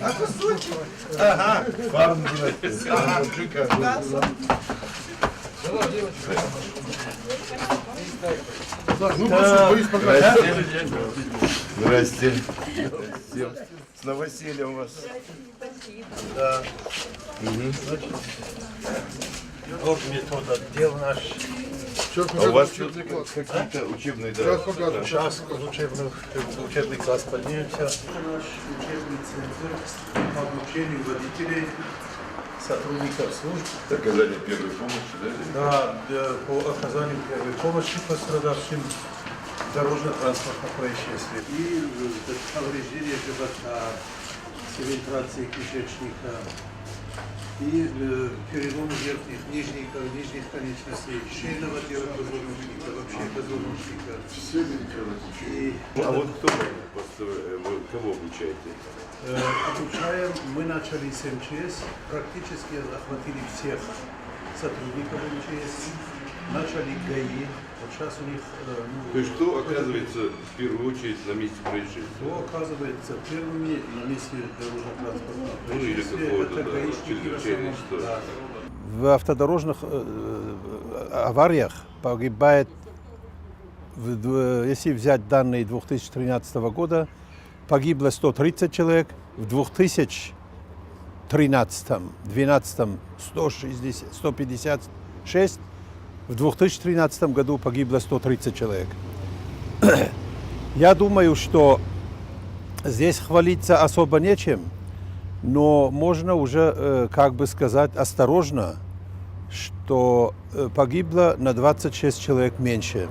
А кусочек? Ага, фарм делать. Ага, шикарно. Ну, боюсь поздравить. Здрасте. Всем с новосельем вас. Да. Вот метод отдел наш. Сейчас А у вас покажу тут учебный класс. какие-то учебные, Сейчас да? покажу. Сейчас учебный класс поднимемся. Наш учебный центр по обучению водителей, сотрудников служб, Оказание первой помощи, да? по оказанию первой помощи пострадавшим дорожно-транспортных происшествий. И повреждение живота, цилиндрации кишечника, и перелом верхних, нижних конечностей, шейного отдела позвоночника, вообще позвоночника. Все медикаменты. И А вот кто вы кого обучаете? обучаем, мы начали с МЧС, практически охватили всех сотрудников МЧС, начали ГАИ, вот сейчас у них... То есть что оказывается в первую очередь на месте происшествия? Кто оказывается первыми на месте дорожно-транспортного Ну или происшествия, какого-то, это да, гаишники в чрезвычайной основном. ситуации. Да. В автодорожных авариях погибает, если взять данные 2013 года, погибло 130 человек, в 2013-2012 156, в 2013 году погибло 130 человек. Я думаю, что здесь хвалиться особо нечем, но можно уже, как бы сказать, осторожно, что погибло на 26 человек меньше.